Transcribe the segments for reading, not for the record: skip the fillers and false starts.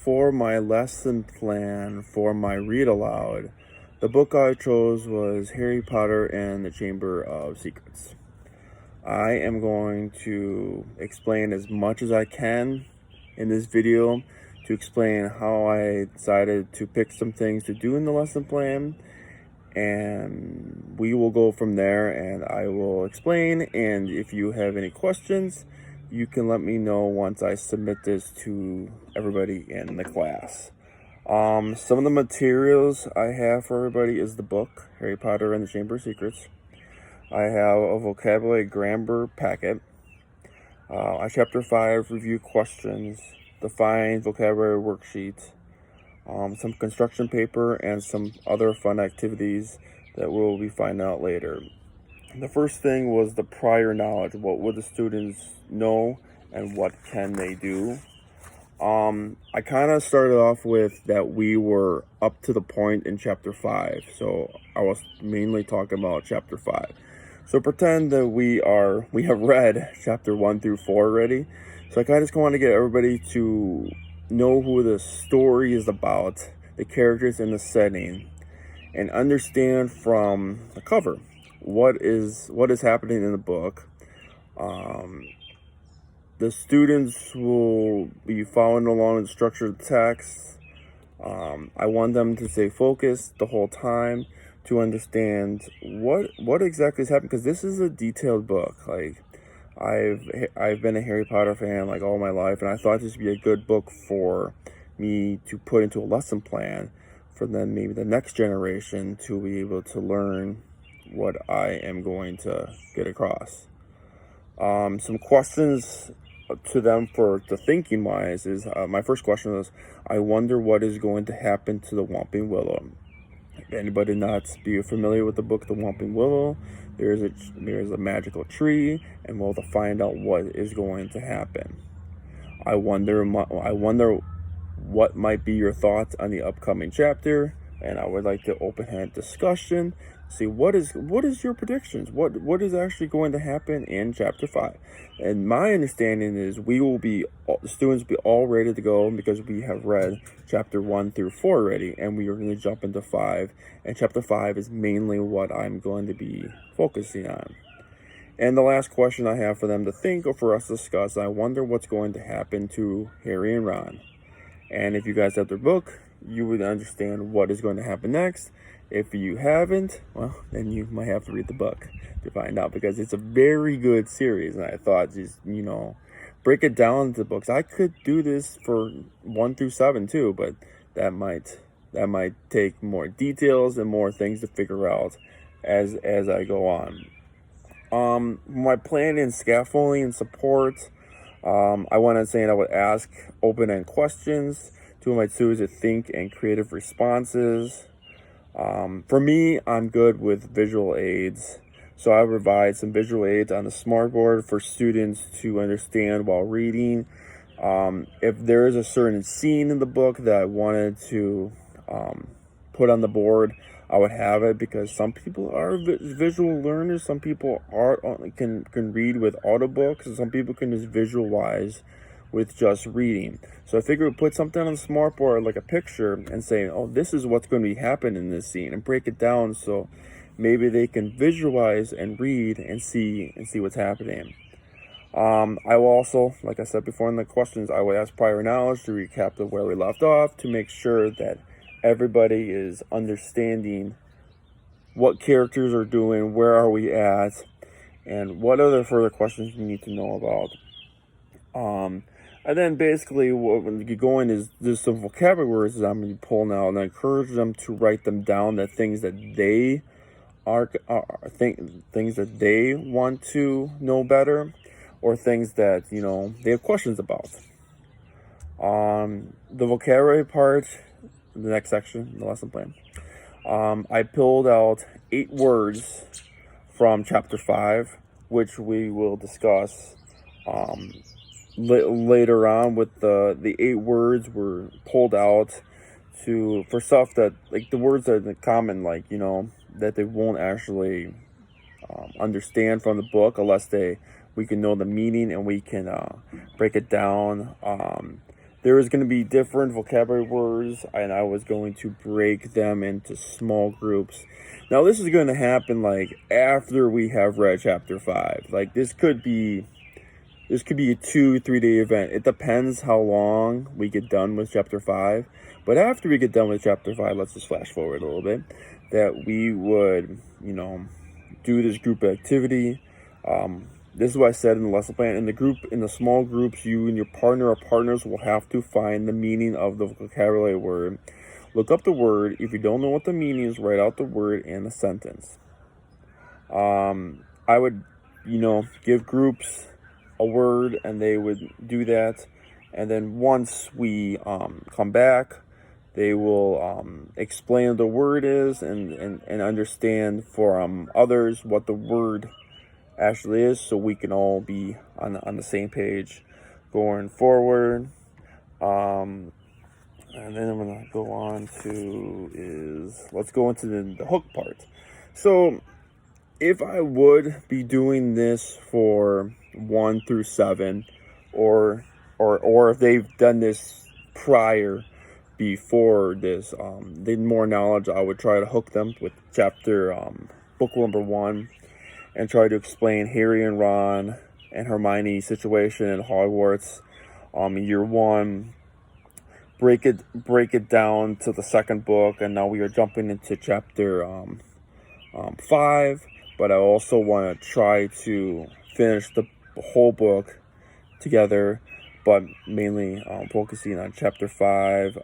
for my lesson plan for my read aloud, the book I chose was Harry Potter and the Chamber of Secrets. I am going to explain as much as I can in this video to explain how I decided to pick some things to do in the lesson plan, and we will go from there and I will explain, and if you have any questions you can let me know once I submit this to everybody in the class. Some of the materials I have for everybody is the book, Harry Potter and the Chamber of Secrets. I have a vocabulary grammar packet, a chapter 5 review questions, defined vocabulary worksheet, some construction paper, and some other fun activities that we'll be finding out later. The first thing was the prior knowledge. What would the students know and what can they do? I kind of started off with that we were up to the point in chapter 5. So I was mainly talking about chapter 5. So pretend that we have read chapter 1 through 4 already. So I kind of just want to get everybody to know who the story is about, the characters and the setting, and understand from the cover what is happening in the book. The students will be following along the structure of the text. I want them to stay focused the whole time to understand what exactly is happening, because this is a detailed book. Like, I've been a Harry Potter fan like all my life, and I thought this would be a good book for me to put into a lesson plan for then maybe the next generation to be able to learn what I am going to get across. Some questions to them for the thinking wise is, my first question is, I wonder what is going to happen to the Whomping Willow. If anybody not be familiar with the book The Whomping Willow, there's a magical tree, and we'll find out what is going to happen. I wonder what might be your thoughts on the upcoming chapter, and I would like to open-hand discussion. See what is your predictions? What is actually going to happen in chapter 5? And my understanding is the students will be all ready to go because we have read chapter 1 through 4 already, and we are going to jump into 5. And chapter 5 is mainly what I'm going to be focusing on. And the last question I have for them to think or for us to discuss, I wonder what's going to happen to Harry and Ron. And if you guys have their book, you would understand what is going to happen next. If you haven't, well, then you might have to read the book to find out, because it's a very good series. And I thought, just, break it down into books. I could do this for 1 through 7 too, but that might take more details and more things to figure out as I go on. My plan in scaffolding and support, I want to say I would ask open-end questions to my students to think and creative responses. For me, I'm good with visual aids, so I provide some visual aids on the smartboard for students to understand while reading. If there is a certain scene in the book that I wanted to put on the board, I would have it, because some people are visual learners. Some people can read with audiobooks, and some people can just visualize with just reading. So I figured we'd put something on the smartboard, like a picture, and say, oh, this is what's going to be happening in this scene, and break it down so maybe they can visualize and read and see what's happening. I will also, like I said before in the questions, I would ask prior knowledge to recap of where we left off to make sure that everybody is understanding what characters are doing, where are we at, and what other further questions you need to know about. And then basically what you go in is there's some vocabulary words that I'm going to be pulling out, and I encourage them to write them down, that things that they things that they want to know better, or things that they have questions about. The vocabulary part, the next section, the lesson plan. I pulled out 8 words from chapter 5, which we will discuss later on. With the 8 words were pulled out for stuff that, like, the words that are common, like, that they won't actually understand from the book unless we can know the meaning and we can break it down. there was going to be different vocabulary words, and I was going to break them into small groups. Now, this is going to happen like after we have read chapter 5. Like this could be a 2-3 day event. It depends how long we get done with chapter 5. But after we get done with chapter 5, let's just flash forward a little bit, that we would, do this group activity. This is what I said in the lesson plan. In the small groups, you and your partner or partners will have to find the meaning of the vocabulary word. Look up the word. If you don't know what the meaning is, write out the word in a sentence. I would, give groups a word, and they would do that. And then once we come back, they will explain what the word is and understand for others what the word actually is, so we can all be on the same page going forward. And then I'm going to go on to let's go into the hook part. So if I would be doing this for 1 through 7, or if they've done this before this, they need more knowledge, I would try to hook them with book number 1, and try to explain Harry and Ron and Hermione's situation in Hogwarts, year 1. Break it down to the second book, and now we are jumping into chapter 5. But I also want to try to finish the whole book together, but mainly focusing on chapter 5.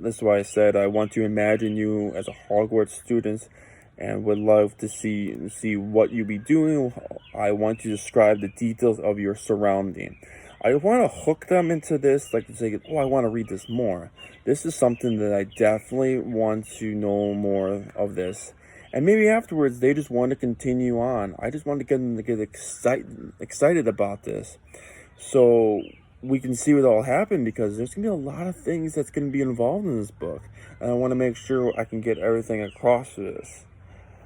This is why I said I want to imagine you as a Hogwarts student, and would love to see what you be doing. I want to describe the details of your surrounding. I want to hook them into this, like to say, I want to read this more. This is something that I definitely want to know more of this. And maybe afterwards, they just want to continue on. I just want to get them to get excited about this, so we can see what all happened, because there's going to be a lot of things that's going to be involved in this book. And I want to make sure I can get everything across to this.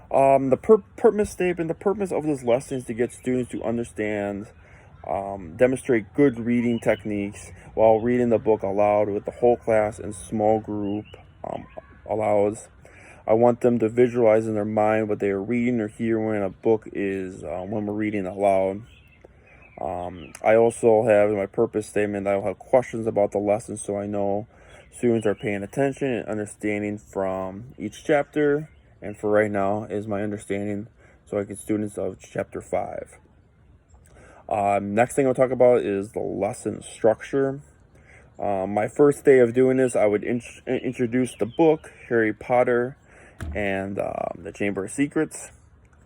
The purpose statement, the purpose of this lesson is to get students to understand, demonstrate good reading techniques while reading the book aloud with the whole class and small group alouds. I want them to visualize in their mind what they are reading or hearing when a book is, when we're reading aloud. I also have in my purpose statement, I'll have questions about the lesson, so I know students are paying attention and understanding from each chapter. And for right now is my understanding, so I get students of chapter 5. Next thing I'll talk about is the lesson structure. My first day of doing this, I would introduce the book, Harry Potter and the Chamber of Secrets.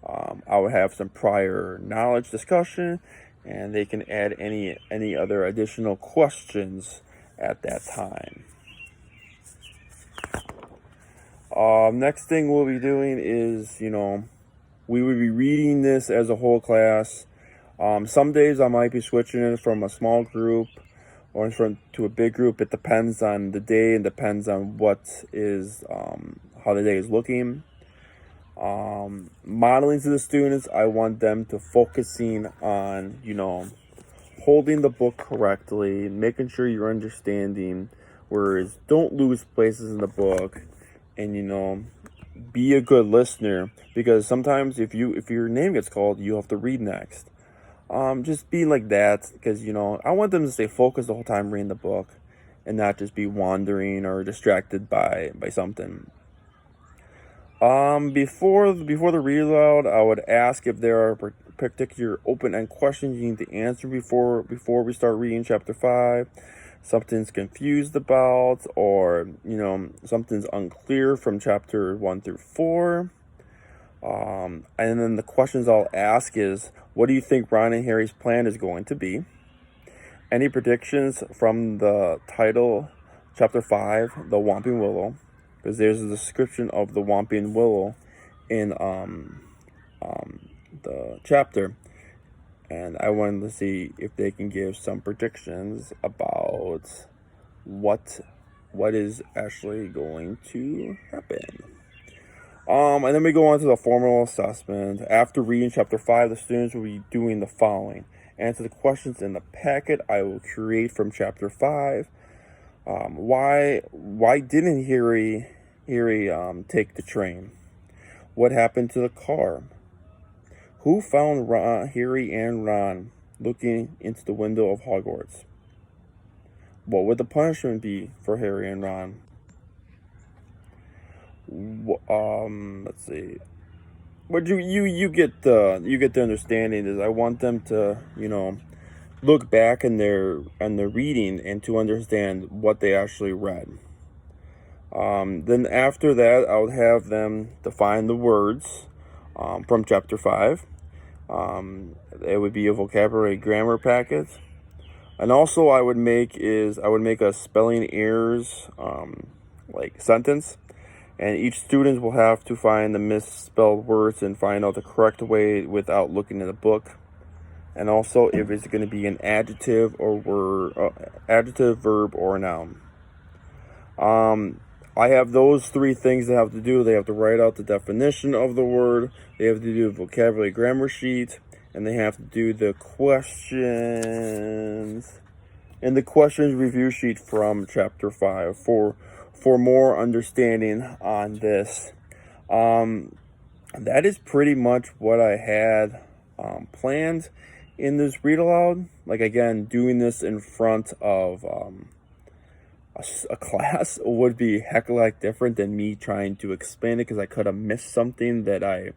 I would have some prior knowledge discussion, and they can add any other additional questions at that time. Next thing we'll be doing is, we would be reading this as a whole class. Some days I might be switching it from a small group or to a big group. It depends on the day and depends on how the day is looking. Modeling to the students, I want them to focusing on, holding the book correctly, making sure you're understanding words, don't lose places in the book, and be a good listener, because sometimes if your name gets called, you have to read next. Just be like that, because I want them to stay focused the whole time reading the book and not just be wandering or distracted by something. Before the read aloud, I would ask if there are particular open-end questions you need to answer before we start reading chapter 5. Something's confused about, or something's unclear from chapter 1 through 4. And then the questions I'll ask is, what do you think Ron and Harry's plan is going to be? Any predictions from the title, chapter 5, The Whomping Willow? Because there's a description of the Whomping Willow in the chapter. And I wanted to see if they can give some predictions about what is actually going to happen. And then we go on to the formal assessment. After reading chapter 5, the students will be doing the following: answer the questions in the packet I will create from chapter 5. Why didn't Harry take the train? What happened to the car? Who found Harry and Ron looking into the window of Hogwarts? What would the punishment be for Harry and Ron? Let's see. What you get the understanding is I want them to look back in their reading and to understand what they actually read. Then after that, I would have them define the words from chapter 5. It would be a vocabulary grammar packet. And also I would make a spelling errors sentence. And each student will have to find the misspelled words and find out the correct way without looking in the book. And also if it's going to be an adjective or word, adjective, verb, or noun. I have those 3 things they have to do. They have to write out the definition of the word. They have to do a vocabulary grammar sheet. And they have to do the questions. And the questions review sheet from chapter 5 for more understanding on this. That is pretty much what I had planned in this read aloud. Like, again, doing this in front of a class would be heck of a lot different than me trying to explain it, because I could have missed something that I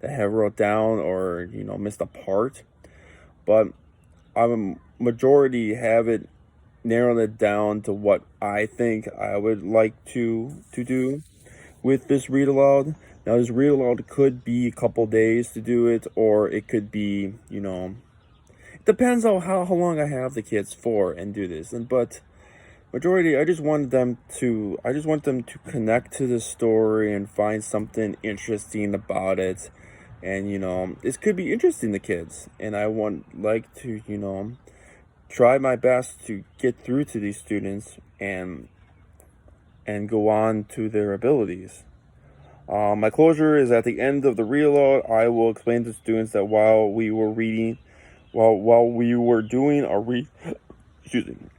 have wrote down, or missed a part. But I'm majority have it narrowed it down to what I think I would like to do with this read aloud. Now, this read aloud could be a couple days to do it, or it could be it depends on how long I have the kids for and do this. But majority, I just want them to connect to the story and find something interesting about it. And this could be interesting to kids, and I like to try my best to get through to these students and go on to their abilities. My closure is at the end of the read aloud. I will explain to students that while we were doing a read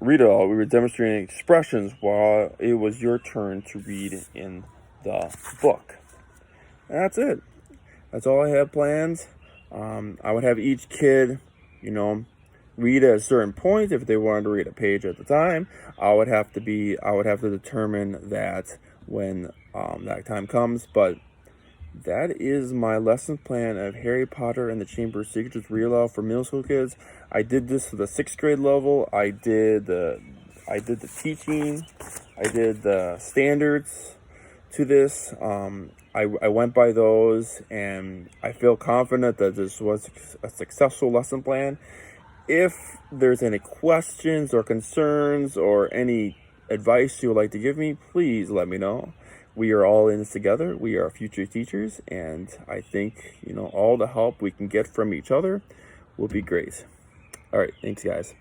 aloud, we were demonstrating expressions while it was your turn to read in the book. And that's it. That's all I have planned. I would have each kid, read at a certain point. If they wanted to read a page at the time, I would have to determine that when that time comes. But that is my lesson plan of Harry Potter and the Chamber of Secrets read aloud for middle school kids. I did this for the 6th grade level. I did the teaching. I did the standards to this. I went by those, and I feel confident that this was a successful lesson plan. If there's any questions or concerns or any advice you would like to give me, please let me know. We are all in this together. We are future teachers, and I think all the help we can get from each other will be great. All right, thanks guys.